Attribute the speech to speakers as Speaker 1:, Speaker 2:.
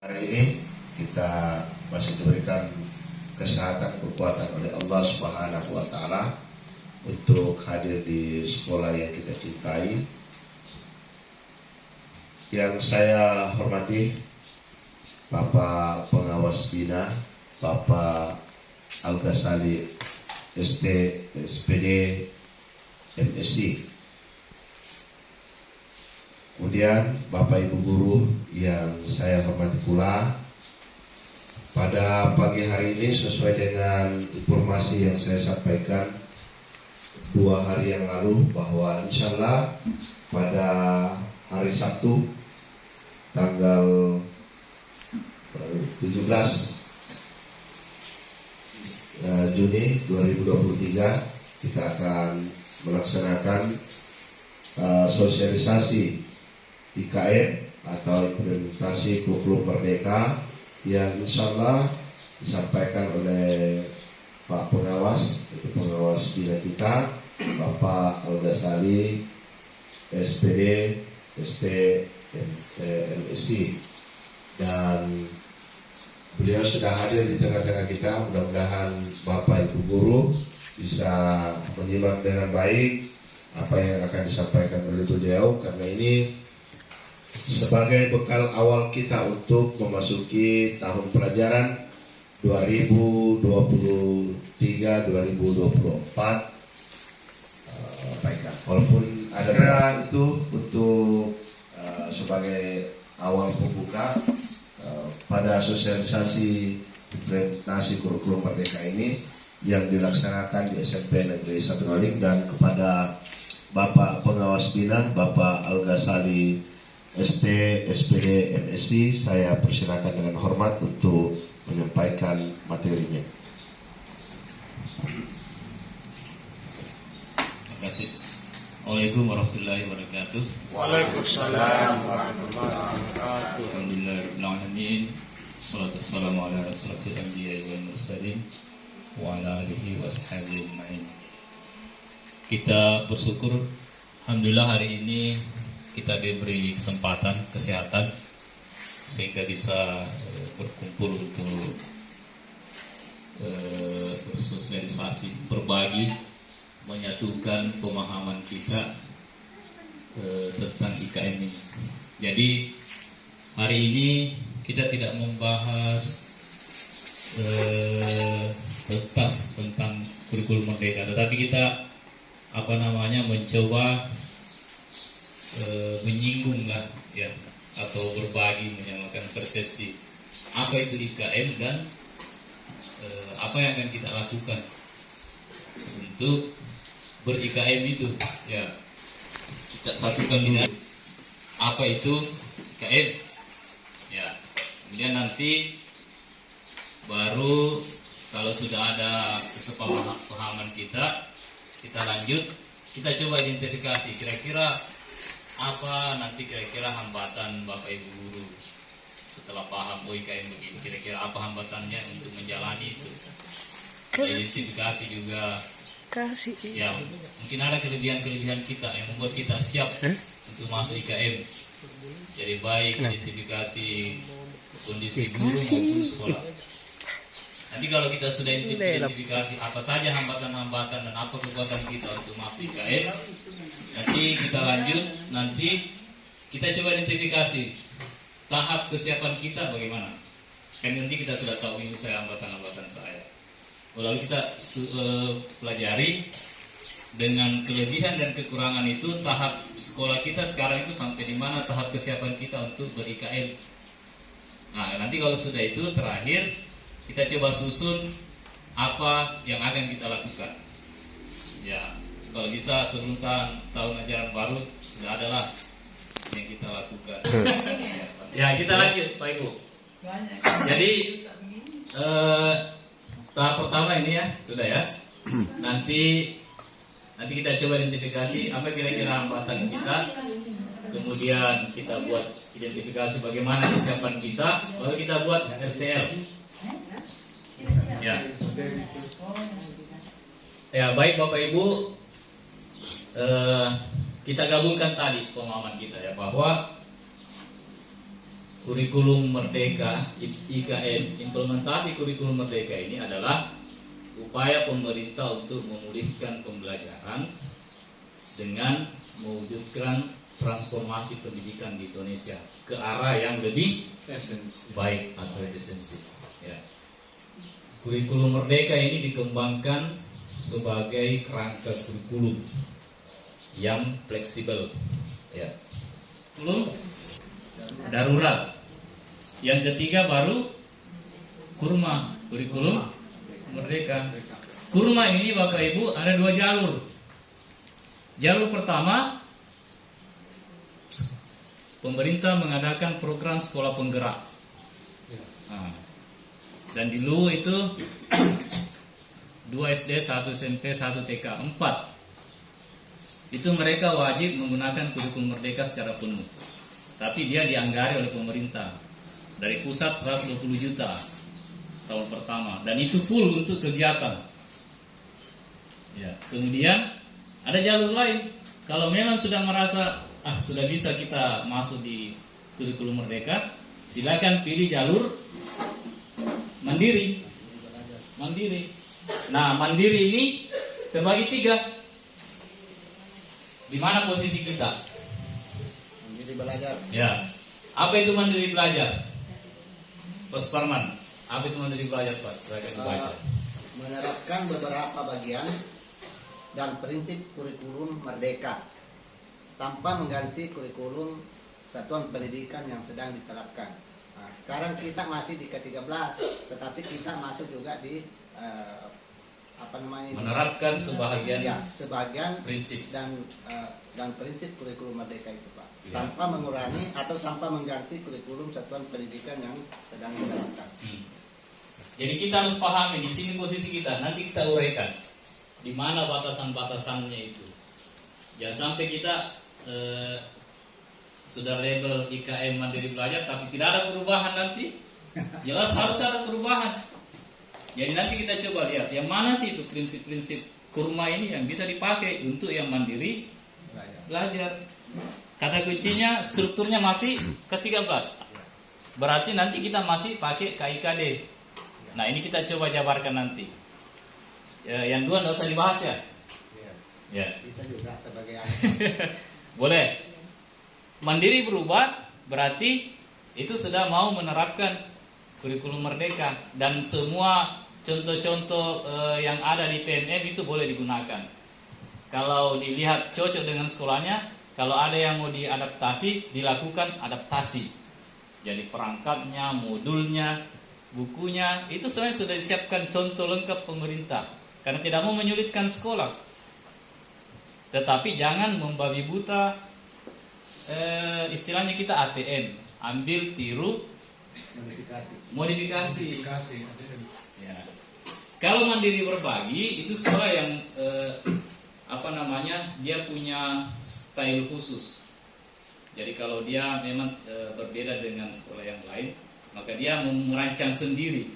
Speaker 1: Hari ini kita masih diberikan kesehatan kekuatan oleh Allah Subhanahu wa taala untuk hadir di sekolah yang kita cintai. Yang saya hormati Bapak Pengawas Bina, Bapak Al-Ghazali ST, SPD, MSc. Kemudian Bapak Ibu guru yang saya hormati pula, pada pagi hari ini sesuai dengan informasi yang saya sampaikan 2 hari yang lalu bahwa insya Allah pada hari Sabtu tanggal 17 Juni 2023 kita akan melaksanakan sosialisasi IKM atau implementasi kurikulum merdeka yang insya Allah disampaikan oleh Pak Pengawas, itu pengawas bina kita, Bapak Al-Ghazali SPD, ST, MSc, dan beliau sudah hadir di tengah-tengah kita. Mudah-mudahan Bapak Ibu guru bisa menyimak dengan baik apa yang akan disampaikan oleh beliau, karena ini sebagai bekal awal kita untuk memasuki tahun pelajaran 2023-2024. Baiklah, walaupun ada itu untuk sebagai awal pembuka pada sosialisasi implementasi kurikulum merdeka ini yang dilaksanakan di SMP Negeri 1 Ngaling, dan kepada Bapak Pengawas Bina, Bapak Al-Ghazali ST, SPD, MSc, saya persilakan dengan hormat untuk menyampaikan materinya.
Speaker 2: Terima kasih. Assalamualaikum warahmatullahi wabarakatuh.
Speaker 3: Waalaikumsalam warahmatullahi wabarakatuh.
Speaker 2: Alhamdulillahirabbil alamin. Wassalatu wassalamu ala asyrafil anbiya'i wal mursalin wa ala alihi washabihi ajmain. Kita bersyukur, alhamdulillah hari ini kita diberi kesempatan kesehatan sehingga bisa berkumpul untuk bersosialisasi, berbagi, menyatukan pemahaman kita tentang IKM ini. Jadi hari ini kita tidak membahas tuntas tentang kurikulum merdeka, tetapi kita mencoba menyinggung lah ya, atau berbagi, menyamakan persepsi apa itu IKM dan apa yang akan kita lakukan untuk ber-IKM itu ya. Kita satukan dulu apa itu IKM ya, kemudian nanti baru kalau sudah ada kesepahaman kita lanjut, kita coba identifikasi kira-kira apa nanti kira-kira hambatan Bapak Ibu guru setelah paham IKM begini, kira-kira apa hambatannya untuk menjalani itu. Identifikasi juga ya, mungkin ada kelebihan-kelebihan kita yang membuat kita siap untuk masuk IKM. Jadi baik identifikasi kondisi guru maupun sekolah. Nanti kalau kita sudah identifikasi apa saja hambatan-hambatan dan apa kekuatan kita untuk masuk IKM, nanti kita lanjut, nanti kita coba identifikasi tahap kesiapan kita bagaimana. Kan nanti kita sudah tahu ini saya hambatan-hambatan saya. Lalu kita pelajari dengan kelebihan dan kekurangan itu, tahap sekolah kita sekarang itu sampai di mana tahap kesiapan kita untuk ber-IKM. Nah, nanti kalau sudah itu terakhir kita coba susun apa yang akan kita lakukan. Ya, kalau bisa sebelum tahun ajaran baru sudah adalah yang kita lakukan. Ya, kita lanjut Pak Ibu. Jadi tahap pertama ini ya sudah ya. Nanti kita coba identifikasi apa kira-kira hambatan kita. Kemudian kita buat identifikasi bagaimana kesiapan kita. Lalu kita buat RTL. Ya, baik Bapak Ibu. Kita gabungkan tadi pemahaman kita ya, bahwa kurikulum merdeka IKN, implementasi kurikulum merdeka ini adalah upaya pemerintah untuk memulihkan pembelajaran dengan mewujudkan transformasi pendidikan di Indonesia ke arah yang lebih baik atau efisiensi. Ya. Kurikulum merdeka ini dikembangkan sebagai kerangka kurikulum yang fleksibel. Ya. Kurikulum darurat. Yang ketiga baru kurma, kurikulum merdeka. Kurma ini Bapak Ibu ada 2 jalur. Jalur pertama, pemerintah mengadakan program sekolah penggerak. Nah, dan dulu itu 2 SD, 1 SMP, 1 TK, 4. Itu mereka wajib menggunakan kurikulum merdeka secara penuh. Tapi dia dianggari oleh pemerintah. Dari pusat 120 juta tahun pertama. Dan itu full untuk kegiatan. Ya, kemudian ada jalur lain. Kalau memang sudah merasa sudah bisa kita masuk di kurikulum merdeka, silakan pilih jalur mandiri. Nah, mandiri ini terbagi 3. Di mana posisi kita?
Speaker 4: Mandiri belajar.
Speaker 2: Ya. Apa itu mandiri belajar? Pak Suparman, apa itu mandiri belajar, Pak? Silakan dibaca.
Speaker 4: Menerapkan beberapa bagian dan prinsip kurikulum merdeka tanpa mengganti kurikulum satuan pendidikan yang sedang diterapkan. Nah, sekarang kita masih di ke-13, tetapi kita masuk juga di
Speaker 2: Menerapkan sebahagian
Speaker 4: sebagian
Speaker 2: prinsip
Speaker 4: dan prinsip kurikulum merdeka itu, Pak.
Speaker 2: Ya.
Speaker 4: Tanpa mengurangi atau tanpa mengganti kurikulum satuan pendidikan yang sedang diterapkan.
Speaker 2: Jadi kita harus pahami di sini posisi kita. Nanti kita uraikan di mana batasan-batasannya itu. Jangan sampai kita sudah label IKM mandiri belajar tapi tidak ada perubahan nanti. Jelas harus ada perubahan. Jadi nanti kita coba lihat yang mana sih itu prinsip-prinsip kurma ini yang bisa dipakai untuk yang mandiri belajar. Kata kuncinya strukturnya masih ke-13. Berarti nanti kita masih pakai KIKD. Nah, ini kita coba jabarkan nanti. Yang 2 nggak usah dibahas ya. Ya.
Speaker 4: Bisa juga sebagai
Speaker 2: Boleh. Mandiri berubah berarti itu sudah mau menerapkan kurikulum merdeka dan semua contoh-contoh yang ada di PNM itu boleh digunakan. Kalau dilihat cocok dengan sekolahnya, kalau ada yang mau diadaptasi, dilakukan adaptasi. Jadi perangkatnya, modulnya, bukunya itu sebenarnya sudah disiapkan contoh lengkap pemerintah. Karena tidak mau menyulitkan sekolah. Tetapi jangan membabi buta, istilahnya kita ATM, ambil, tiru, modifikasi. Ya. Kalau mandiri berbagi itu sekolah yang dia punya style khusus. Jadi kalau dia memang berbeda dengan sekolah yang lain, maka dia merancang sendiri